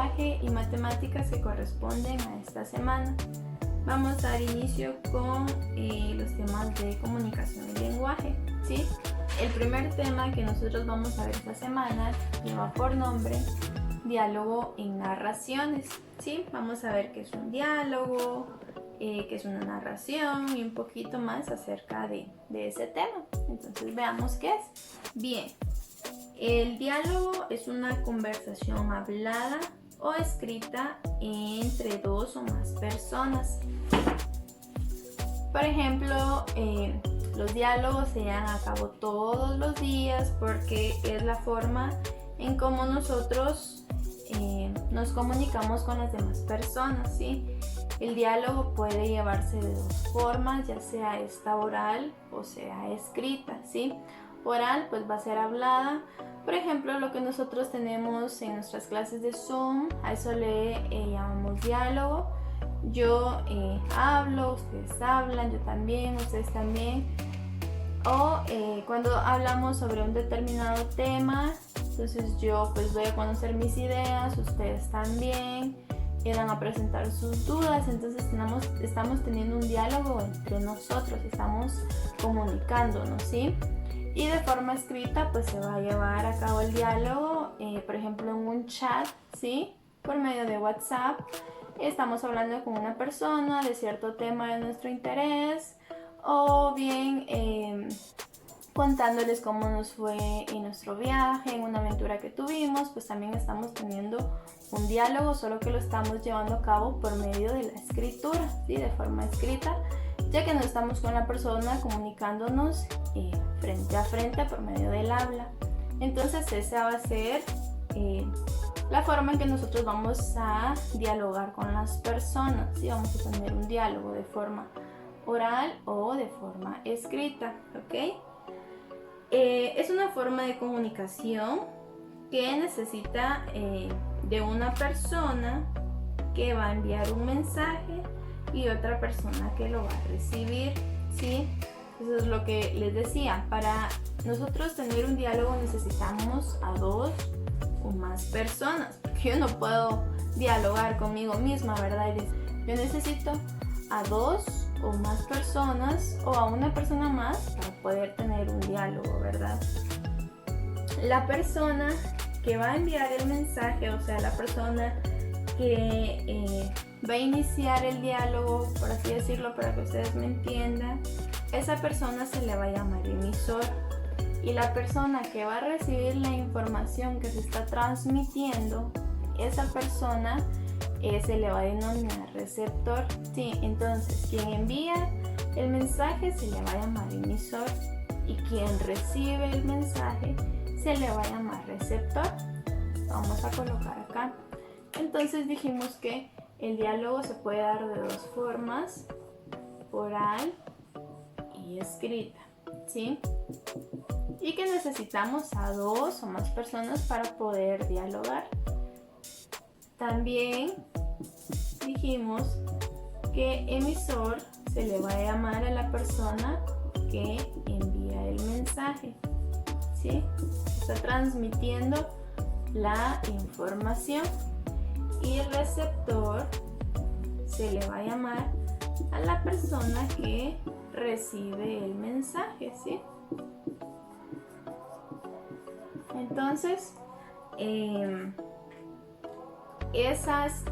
lenguaje y matemáticas que corresponden a esta semana. Vamos a dar inicio con los temas de comunicación y lenguaje, ¿sí? El primer tema que nosotros vamos a ver esta semana lleva por nombre diálogo en narraciones, ¿sí? Vamos a ver qué es un diálogo, qué es una narración y un poquito más acerca de ese tema. Entonces veamos qué es. Bien, el diálogo es una conversación hablada o escrita entre dos o más personas. Por ejemplo, los diálogos se llevan a cabo todos los días porque es la forma en cómo nosotros nos comunicamos con las demás personas, ¿sí? El diálogo puede llevarse de dos formas, ya sea esta oral o sea escrita, ¿sí? Oral pues va a ser hablada. Por ejemplo, lo que nosotros tenemos en nuestras clases de Zoom, a eso le llamamos diálogo. Yo hablo, ustedes hablan, yo también, ustedes también. O cuando hablamos sobre un determinado tema, entonces yo pues doy a conocer mis ideas, ustedes también, van a presentar sus dudas, entonces estamos teniendo un diálogo entre nosotros, estamos comunicándonos, ¿sí? Y de forma escrita pues se va a llevar a cabo el diálogo, por ejemplo en un chat, ¿sí? Por medio de WhatsApp, estamos hablando con una persona de cierto tema de nuestro interés, o bien contándoles cómo nos fue en nuestro viaje, en una aventura que tuvimos, pues también estamos teniendo un diálogo, solo que lo estamos llevando a cabo por medio de la escritura, ¿sí? De forma escrita, ya que no estamos con la persona comunicándonos frente a frente por medio del habla. Entonces esa va a ser la forma en que nosotros vamos a dialogar con las personas, ¿sí? Vamos a tener un diálogo de forma oral o de forma escrita, ¿ok? Es una forma de comunicación que necesita de una persona que va a enviar un mensaje y otra persona que lo va a recibir, ¿sí? Eso es lo que les decía. Para nosotros tener un diálogo necesitamos a dos o más personas, porque yo no puedo dialogar conmigo misma, ¿verdad? Yo necesito a dos o más personas o a una persona más para poder tener un diálogo, ¿verdad? La persona que va a enviar el mensaje, o sea, la persona que va a iniciar el diálogo, por así decirlo, para que ustedes me entiendan, esa persona se le va a llamar emisor, y la persona que va a recibir la información que se está transmitiendo, esa persona se le va a denominar receptor, ¿sí? Entonces quien envía el mensaje se le va a llamar emisor y quien recibe el mensaje se le va a llamar receptor. Vamos a colocar acá. Entonces dijimos que el diálogo se puede dar de dos formas, oral y escrita, ¿sí? Y que necesitamos a dos o más personas para poder dialogar. También dijimos que emisor se le va a llamar a la persona que envía el mensaje, ¿sí? Está transmitiendo la información. Y receptor se le va a llamar a la persona que recibe el mensaje, ¿sí? Entonces, esas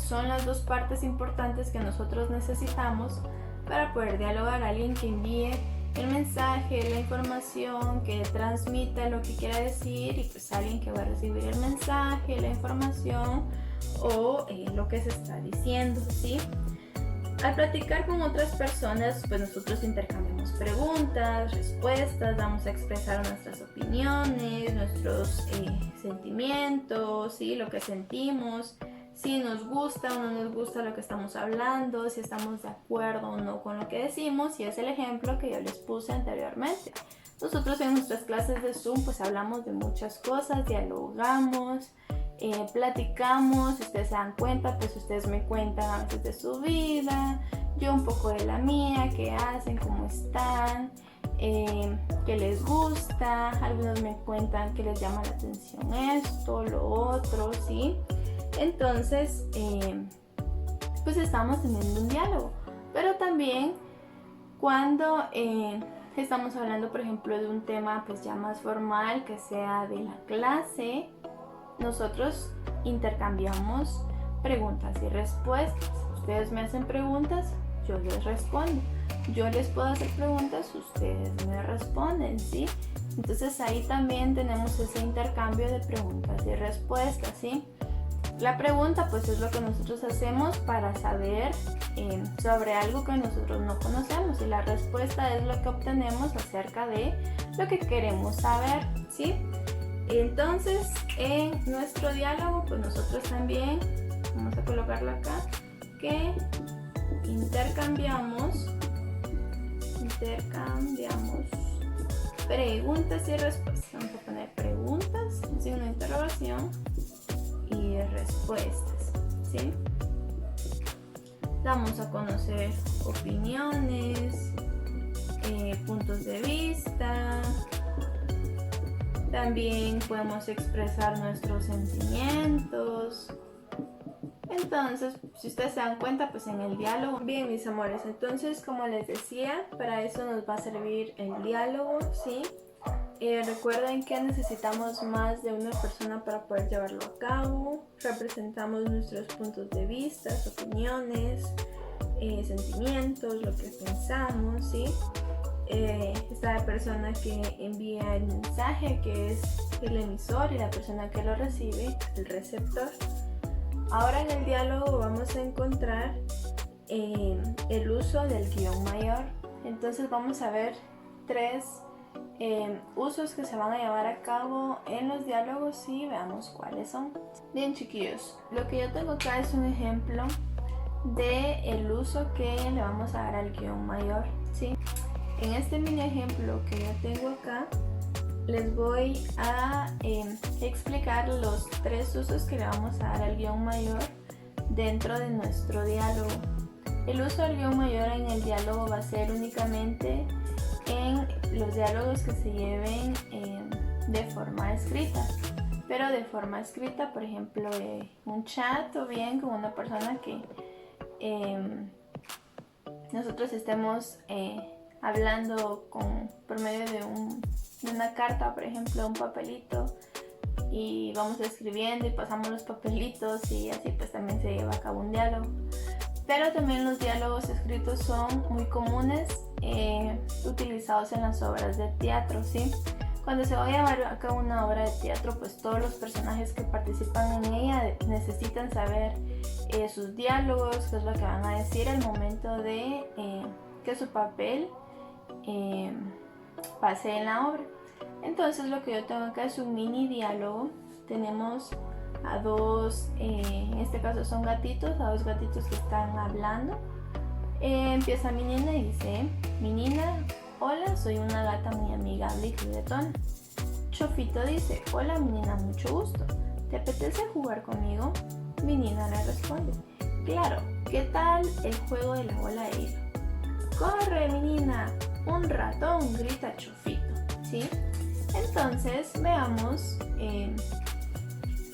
son las dos partes importantes que nosotros necesitamos para poder dialogar. Alguien que envíe el mensaje, la información, que transmita lo que quiera decir, y pues alguien que va a recibir el mensaje, la información o lo que se está diciendo, ¿sí? Al platicar con otras personas, pues nosotros intercambiamos preguntas, respuestas, vamos a expresar nuestras opiniones, nuestros sentimientos, ¿sí? Lo que sentimos, si nos gusta o no nos gusta lo que estamos hablando, si estamos de acuerdo o no con lo que decimos, y es el ejemplo que yo les puse anteriormente. Nosotros en nuestras clases de Zoom pues hablamos de muchas cosas, dialogamos, platicamos. Si ustedes se dan cuenta, pues ustedes me cuentan a veces de su vida, yo un poco de la mía, qué hacen, cómo están, qué les gusta. Algunos me cuentan que les llama la atención esto, lo otro, ¿sí? Entonces, pues estamos teniendo un diálogo. Pero también cuando estamos hablando, por ejemplo, de un tema pues ya más formal, que sea de la clase, nosotros intercambiamos preguntas y respuestas. Ustedes me hacen preguntas, yo les respondo. Yo les puedo hacer preguntas, ustedes me responden, ¿sí? Entonces ahí también tenemos ese intercambio de preguntas y respuestas, ¿sí? La pregunta pues es lo que nosotros hacemos para saber sobre algo que nosotros no conocemos, y la respuesta es lo que obtenemos acerca de lo que queremos saber, ¿sí? Entonces en nuestro diálogo pues nosotros también, vamos a colocarlo acá, que intercambiamos preguntas y respuestas. Vamos a poner preguntas, signo de interrogación, y respuestas, ¿sí? Damos a conocer opiniones, puntos de vista. También podemos expresar nuestros sentimientos. Entonces, si ustedes se dan cuenta, pues en el diálogo. Bien, mis amores, entonces como les decía, para eso nos va a servir el diálogo, ¿sí? Recuerden que necesitamos más de una persona para poder llevarlo a cabo. Representamos nuestros puntos de vista, opiniones, sentimientos, lo que pensamos, ¿sí? Está la persona que envía el mensaje, que es el emisor, y la persona que lo recibe, el receptor. Ahora en el diálogo vamos a encontrar el uso del guión mayor. Entonces vamos a ver tres usos que se van a llevar a cabo en los diálogos y veamos cuáles son. Bien, chiquillos, lo que yo tengo acá es un ejemplo de el uso que le vamos a dar al guión mayor, ¿sí? En este mini ejemplo que yo tengo acá, les voy a explicar los tres usos que le vamos a dar al guión mayor dentro de nuestro diálogo. El uso del guión mayor en el diálogo va a ser únicamente en los diálogos que se lleven de forma escrita, pero de forma escrita, por ejemplo, un chat, o bien con una persona que nosotros estemos hablando por medio de una carta, por ejemplo, un papelito, y vamos escribiendo y pasamos los papelitos, y así pues también se lleva a cabo un diálogo. Pero también los diálogos escritos son muy comunes, utilizados en las obras de teatro, ¿sí? Cuando se va a llevar a cabo una obra de teatro, pues todos los personajes que participan en ella necesitan saber sus diálogos, qué es lo que van a decir al momento de que su papel pase en la obra. Entonces lo que yo tengo acá es un mini diálogo. Tenemos a dos, en este caso son gatitos, a dos gatitos que están hablando. Empieza mi nina y dice: mi nina, hola, soy una gata muy amigable y juguetona. Chofito dice: hola, mi nina, mucho gusto, ¿te apetece jugar conmigo? Mi nina le responde: claro, ¿qué tal el juego de la bola de hilo? Corre, mi nina, un ratón, grita Chofito, ¿sí? Entonces veamos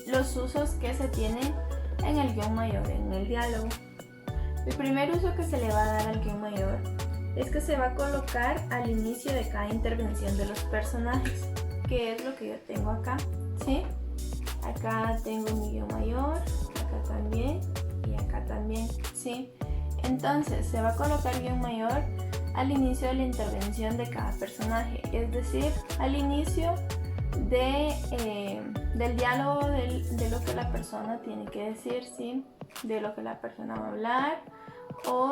los usos que se tienen en el guión mayor, en el diálogo. El primer uso que se le va a dar al guión mayor es que se va a colocar al inicio de cada intervención de los personajes, que es lo que yo tengo acá, ¿sí? Acá tengo mi guión mayor, acá también y acá también, ¿sí? Entonces se va a colocar guión mayor al inicio de la intervención de cada personaje, es decir, al inicio del diálogo, de lo que la persona tiene que decir, ¿sí? De lo que la persona va a hablar o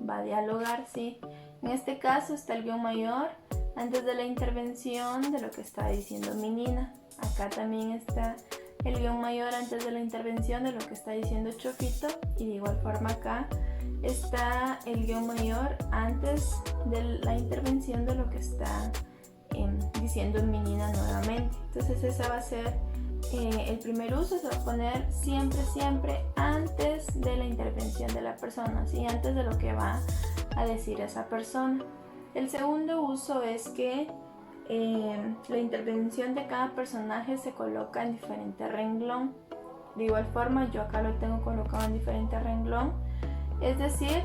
va a dialogar, ¿sí? En este caso está el guión mayor antes de la intervención de lo que está diciendo mi nina. Acá también está el guión mayor antes de la intervención de lo que está diciendo Chofito, y de igual forma acá está el guión mayor antes de la intervención de lo que está diciendo mi nina nuevamente. Entonces esa va a ser el primer uso. Se va a poner siempre antes de la intervención de la persona, ¿sí? Antes de lo que va a decir esa persona. El segundo uso es que la intervención de cada personaje se coloca en diferente renglón. De igual forma yo acá lo tengo colocado en diferente renglón, es decir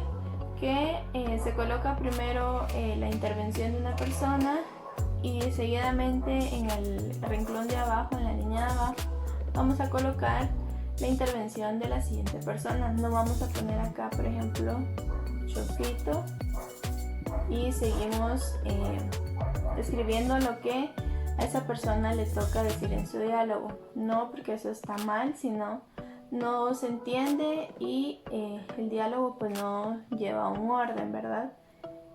que se coloca primero la intervención de una persona y seguidamente en el renglón de abajo, en la línea de abajo, vamos a colocar la intervención de la siguiente persona. No vamos a poner acá, por ejemplo, Chofito y seguimos escribiendo lo que a esa persona le toca decir en su diálogo. No porque eso está mal, sino no se entiende y el diálogo pues no lleva un orden, ¿verdad?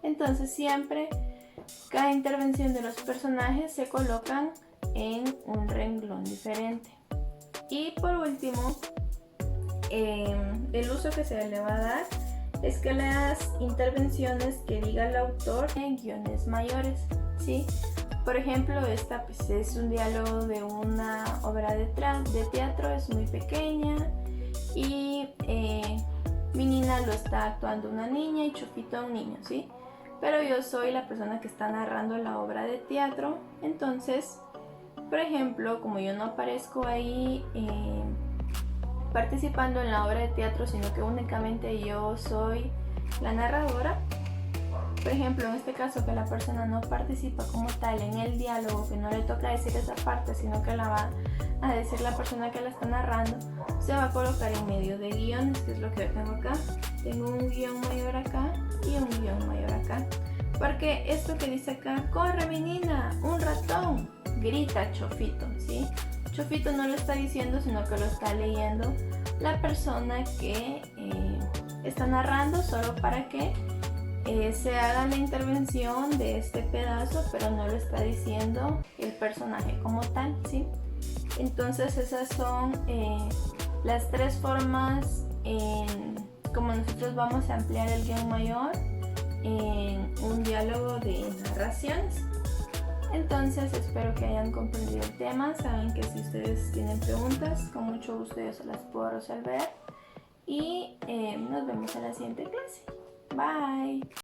Entonces siempre cada intervención de los personajes se colocan en un renglón diferente. Y por último, el uso que se le va a dar es que las intervenciones que diga el autor en guiones mayores, ¿sí? Por ejemplo, esta pues, es un diálogo de una obra de teatro, es muy pequeña y Minina lo está actuando una niña y Chofito un niño, ¿sí? Pero yo soy la persona que está narrando la obra de teatro, entonces, por ejemplo, como yo no aparezco ahí participando en la obra de teatro, sino que únicamente yo soy la narradora, por ejemplo, en este caso que la persona no participa como tal en el diálogo, que no le toca decir esa parte, sino que la va a decir la persona que la está narrando, se va a colocar en medio de guiones, que es lo que yo tengo acá. Tengo un guión mayor acá y un guión mayor acá. Porque esto que dice acá, corre menina, un ratón, grita Chofito, ¿sí? Chofito no lo está diciendo, sino que lo está leyendo la persona que está narrando, solo para que se haga la intervención de este pedazo, pero no lo está diciendo el personaje como tal, ¿sí? Entonces esas son las tres formas como nosotros vamos a ampliar el guión mayor en un diálogo de narraciones. Entonces espero que hayan comprendido el tema. Saben que si ustedes tienen preguntas, con mucho gusto yo se las puedo resolver y nos vemos en la siguiente clase. Bye.